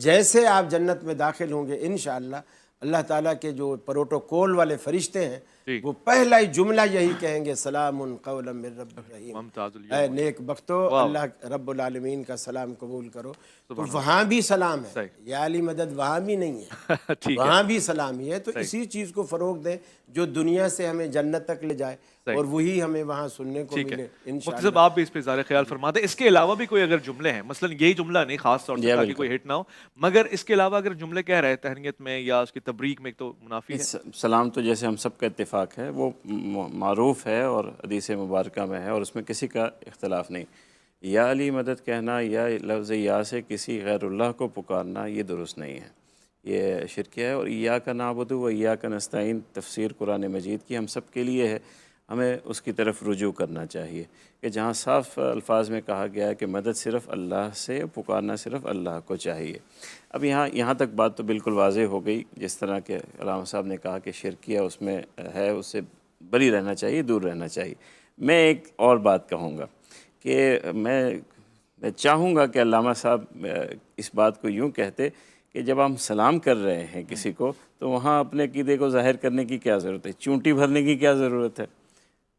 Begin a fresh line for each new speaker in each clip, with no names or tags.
جیسے آپ جنت میں داخل ہوں گے انشاءاللہ اللہ تعالیٰ کے جو پروٹوکول والے فرشتے ہیں وہ پہلا ہی جملہ یہی کہیں گے سلام قولا من رب الرحیم، اے نیک بختو اللہ رب العالمین کا سلام قبول کرو۔ تو وہاں بھی سلام ہے، یا علی مدد وہاں بھی نہیں ہے، وہاں بھی سلام ہی ہے۔ تو اسی چیز کو فروغ دیں جو دنیا سے ہمیں جنت تک لے جائے اور وہی ہمیں وہاں سننے کو ملے انشاءاللہ۔
مفتی صاحب آپ بھی اس پہ اظہار خیال فرما دیں، اس کے علاوہ بھی کوئی اگر جملے ہیں، مثلا یہی جملہ نہیں خاص طور سے تاکہ کوئی ہٹ نہ ہو، مگر اس کے علاوہ اگر جملے کہہ رہے ہیں تہنیت میں یا اس کی تبریک میں تو منافی ہے؟
سلام تو جیسے ہم سب کا اتفاق ہے، وہ معروف ہے اور حدیث مبارکہ میں ہے اور اس میں کسی کا اختلاف نہیں۔ یا علی مدد کہنا یا لفظ یا سے کسی غیر اللہ کو پکارنا یہ درست نہیں ہے، یہ شرک ہے۔ اور ایاک نعبد و ایاک نستعین تفسیر قرآن مجید کی ہم سب کے لیے ہے، ہمیں اس کی طرف رجوع کرنا چاہیے کہ جہاں صاف الفاظ میں کہا گیا ہے کہ مدد صرف اللہ سے، پکارنا صرف اللہ کو چاہیے۔ اب یہاں تک بات تو بالکل واضح ہو گئی، جس طرح کہ علامہ صاحب نے کہا کہ شرکیہ اس میں ہے، اس سے بری رہنا چاہیے، دور رہنا چاہیے۔ میں ایک اور بات کہوں گا کہ میں چاہوں گا کہ علامہ صاحب اس بات کو یوں کہتے کہ جب ہم سلام کر رہے ہیں کسی کو تو وہاں اپنے عقیدے کو ظاہر کرنے کی کیا ضرورت ہے، چونٹی بھرنے کی کیا ضرورت ہے؟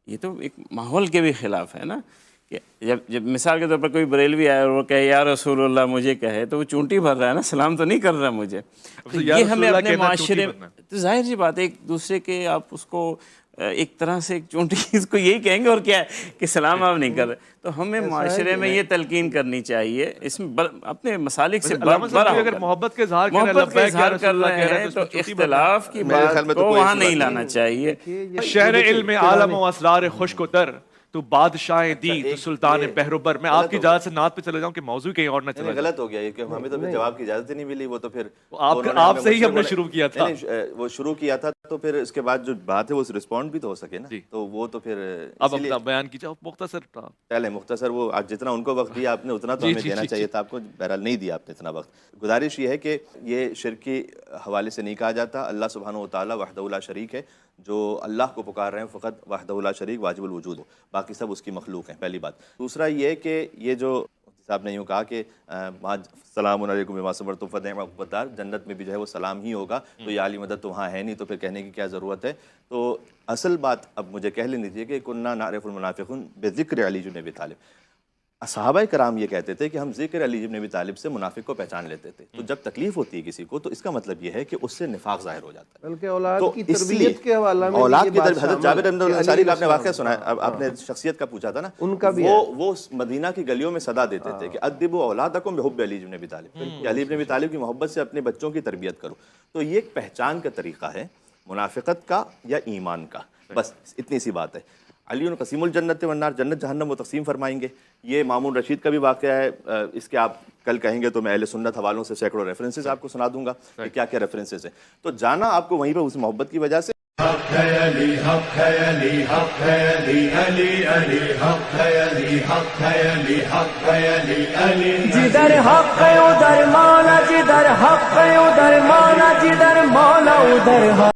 یہ تو ایک ماحول کے بھی خلاف ہے نا، کہ جب مثال کے طور پر کوئی بریلوی آئے اور وہ کہے یا رسول اللہ مجھے کہے تو وہ چونٹی بھر رہا ہے نا، سلام تو نہیں کر رہا مجھے۔ تو یہ ہمیں اپنے معاشرے تو ظاہر سی بات ہے ایک دوسرے کے آپ اس کو ایک طرح سے ایک چونٹی اس کو یہی کہیں گے اور کیا ہے کہ سلام آپ نہیں کر رہے۔ تو ہمیں معاشرے میں یہ تلقین کرنی چاہیے، اس میں اپنے مسالک سے
اگر محبت کے اظہار
کر رہے ہیں تو اختلاف کی بات کو وہاں نہیں لانا چاہیے۔
شہر علم عالم و اسرار خشک و تر، تو بادشاہ دی تو سلطان پہرو بر۔ میں آپ کی اجازت سے نعت پہ چلے جاؤں کہ موضوع کہیں اور نہ چلا جائے۔
غلط ہو گیا یہ کہ ہمیں تو جواب کی اجازت ہی نہیں ملی، وہ تو پھر
آپ سے ہی ہم نے شروع کیا تھا،
وہ شروع کیا تھا تو پھر اس کے بعد جو بات ہے وہ رسپونڈ بھی تو ہو سکے نا، تو وہ تو پھر
اب اپنا بیان کیجیے مختصر تھا
پہلے مختصر، وہ جتنا ان کو وقت دیا آپ نے اتنا تو ہمیں دینا چاہیے تھا، آپ کو بہرحال نہیں دیا آپ نے اتنا وقت۔ گزارش یہ ہے کہ یہ شرک کے حوالے سے نہیں کہا جاتا، اللہ سبحانہ و تعالیٰ وحدہ لا شریک ہے، جو اللہ کو پکار رہے ہیں فقط وحدہ لا شریک واجب الوجود ہو، باقی سب اس کی مخلوق ہیں، پہلی بات۔ دوسرا یہ کہ یہ جو صاحب نے یوں کہا کہ السلام علیکم بما صبرتم فنعم عقبی الدار، جنت میں بھی جو ہے وہ سلام ہی ہوگا، تو یہ علی مدد تو وہاں ہے نہیں، تو پھر کہنے کی کیا ضرورت ہے؟ تو اصل بات اب مجھے کہہ لینی چاہیے کہ کنا نعرف المنافقون بذکر علی بن ابی طالب، صحابہ کرام یہ کہتے تھے کہ ہم ذکر علی بن ابی طالب سے منافق کو پہچان لیتے تھے۔ تو جب تکلیف ہوتی ہے کسی کو تو اس کا مطلب یہ ہے کہ اس سے نفاق ظاہر ہو جاتا ہے،
بلکہ اولاد کی تربیت کے حوالہ میں
اولاد کی تربیت، حضرت جابر بن انصاری کا آپ نے واقعہ سنا ہے، آپ نے شخصیت کا پوچھا تھا نا،
ان کا بھی
وہ مدینہ کی گلیوں میں صدا دیتے تھے کہ ادبوا اولادکم بحب علی بن ابی طالب، کہ علی بن ابی طالب کی محبت سے اپنے بچوں کی تربیت کرو۔ تو یہ ایک پہچان کا طریقہ ہے منافقت کا یا ایمان کا، بس اتنی سی بات ہے۔ علی قسیم الجنت والنار، جنت جہنم وہ تقسیم فرمائیں گے۔ یہ مامون رشید کا بھی واقعہ ہے، اس کے آپ کل کہیں گے تو میں اہل سنت حوالوں سے سینکڑوں ریفرنسز آپ کو سنا دوں گا کہ کیا کیا ریفرنسز ہیں، تو جانا آپ کو وہیں پہ اس محبت کی وجہ سے۔
حق ہے علی، حق ہے علی، حق ہے علی، علی علی، حق ہے علی، حق ہے علی، حق ہے علی، علی
جدھر حق ہے ادھر مولا، جدھر حق ہے ادھر مولا، جدھر مولا ادھر حق۔